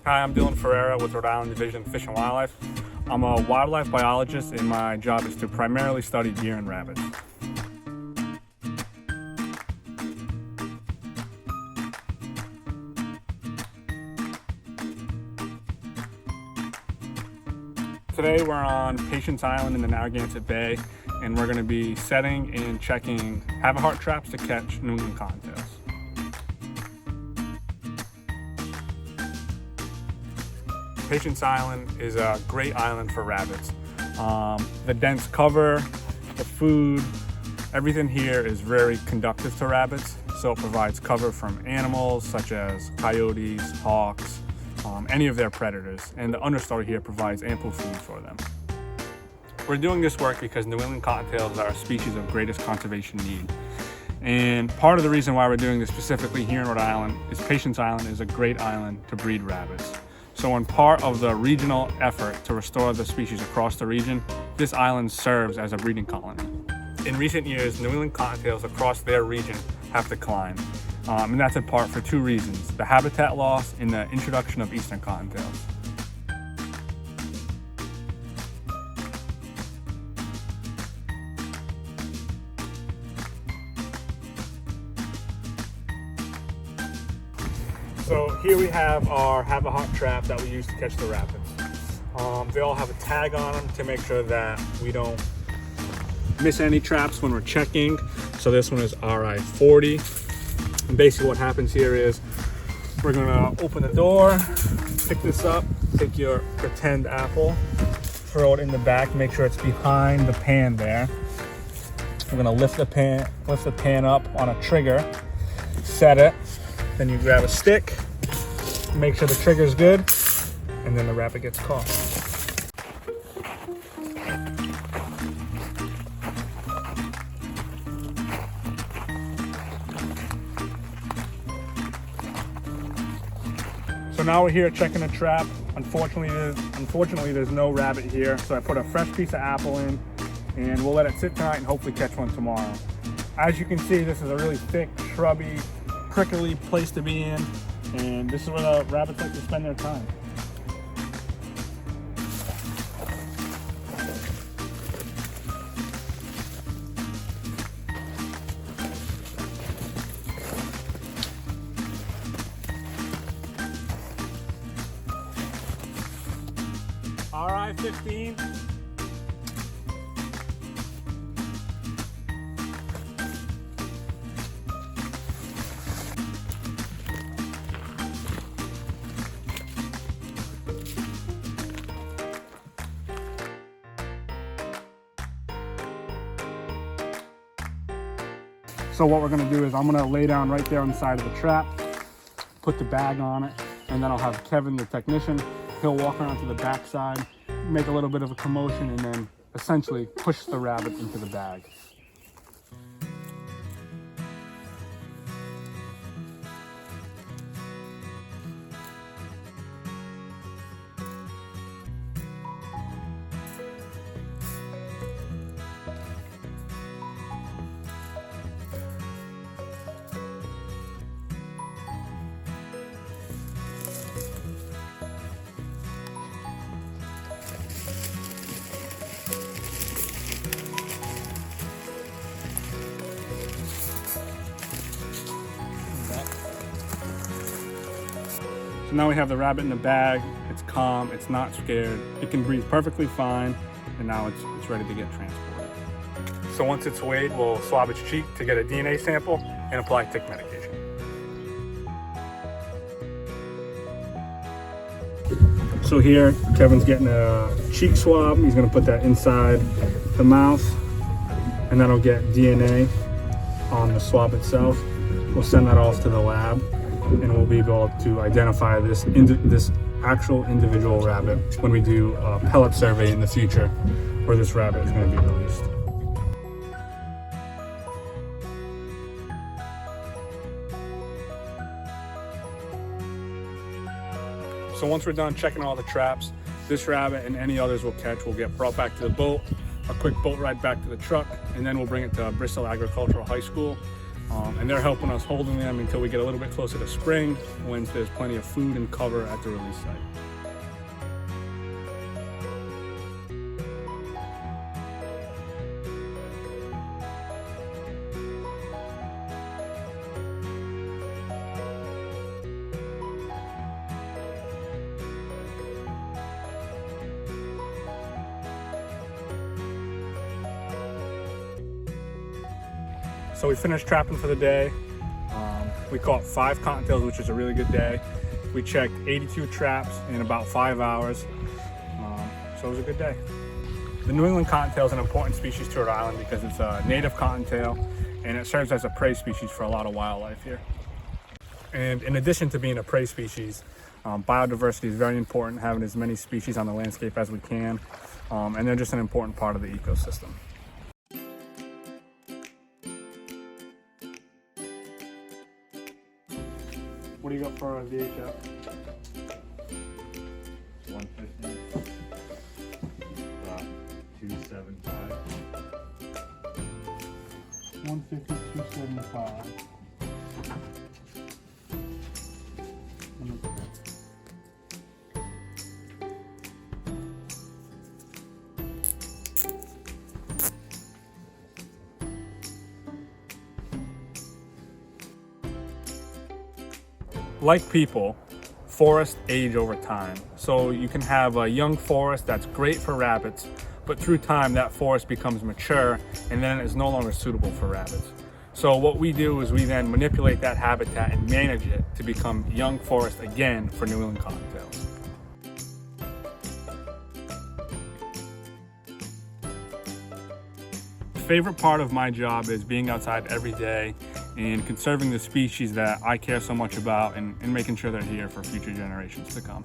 Hi, I'm Dylan Ferreira with Rhode Island Division of Fish and Wildlife. I'm a wildlife biologist and my job is to primarily study deer and rabbits. Today we're on Patience Island in the Narragansett Bay, and we're going to be setting and checking have-a-heart traps to catch New England cottontails. Patience Island is a great island for rabbits. The dense cover, the food, everything here is very conducive to rabbits, so it provides cover from animals such as coyotes, hawks, any of their predators, and the understory here provides ample food for them. We're doing this work because New England cottontails are a species of greatest conservation need. And part of the reason why we're doing this specifically here in Rhode Island is Patience Island is a great island to breed rabbits. So in part of the regional effort to restore the species across the region, this island serves as a breeding colony. In recent years, New England cottontails across their region have declined. And that's in part for two reasons: the habitat loss and the introduction of eastern cottontails. So here we have our have-a-heart trap that we use to catch the rabbits. They all have a tag on them to make sure that we don't miss any traps when we're checking. So this one is RI40. And basically what happens here is we're gonna open the door, pick this up, take your pretend apple, throw it in the back, make sure it's behind the pan there. We're gonna lift the pan up on a trigger, set it, then you grab a stick, make sure the trigger's good, and then the rabbit gets caught. So now we're here checking the trap. Unfortunately, there's no rabbit here, so I put a fresh piece of apple in, and we'll let it sit tonight and hopefully catch one tomorrow. As you can see, this is a really thick, shrubby, prickly place to be in, and this is where the rabbits like to spend their time. RI15. So what we're gonna do is I'm gonna lay down right there on the side of the trap, put the bag on it, and then I'll have Kevin, the technician, he'll walk around to the back side, make a little bit of a commotion, and then essentially push the rabbit into the bag. So now we have the rabbit in the bag. It's calm, it's not scared, it can breathe perfectly fine, and now it's ready to get transported. So once it's weighed, we'll swab its cheek to get a DNA sample and apply tick medication. So here, Kevin's getting a cheek swab. He's gonna put that inside the mouth, and that'll get DNA on the swab itself. We'll send that off to the lab, and we'll be able to identify this actual individual rabbit when we do a pellet survey in the future where this rabbit is going to be released. So once we're done checking all the traps, this rabbit and any others we'll catch will get brought back to the boat, a quick boat ride back to the truck, and then we'll bring it to Bristol Agricultural High School and they're helping us holding them until we get a little bit closer to spring, when there's plenty of food and cover at the release site. So we finished trapping for the day. We caught 5 cottontails, which is a really good day. We checked 82 traps in about 5 hours. So it was a good day. The New England cottontail is an important species to Rhode Island because it's a native cottontail and it serves as a prey species for a lot of wildlife here. And in addition to being a prey species, biodiversity is very important, having as many species on the landscape as we can. And they're just an important part of the ecosystem. What do you got for a VHF? 150. 275. 150, 275. Like people, forests age over time. So you can have a young forest that's great for rabbits, but through time that forest becomes mature and then it's no longer suitable for rabbits. So what we do is we then manipulate that habitat and manage it to become young forest again for New England cottontails. The favorite part of my job is being outside every day and conserving the species that I care so much about and making sure they're here for future generations to come.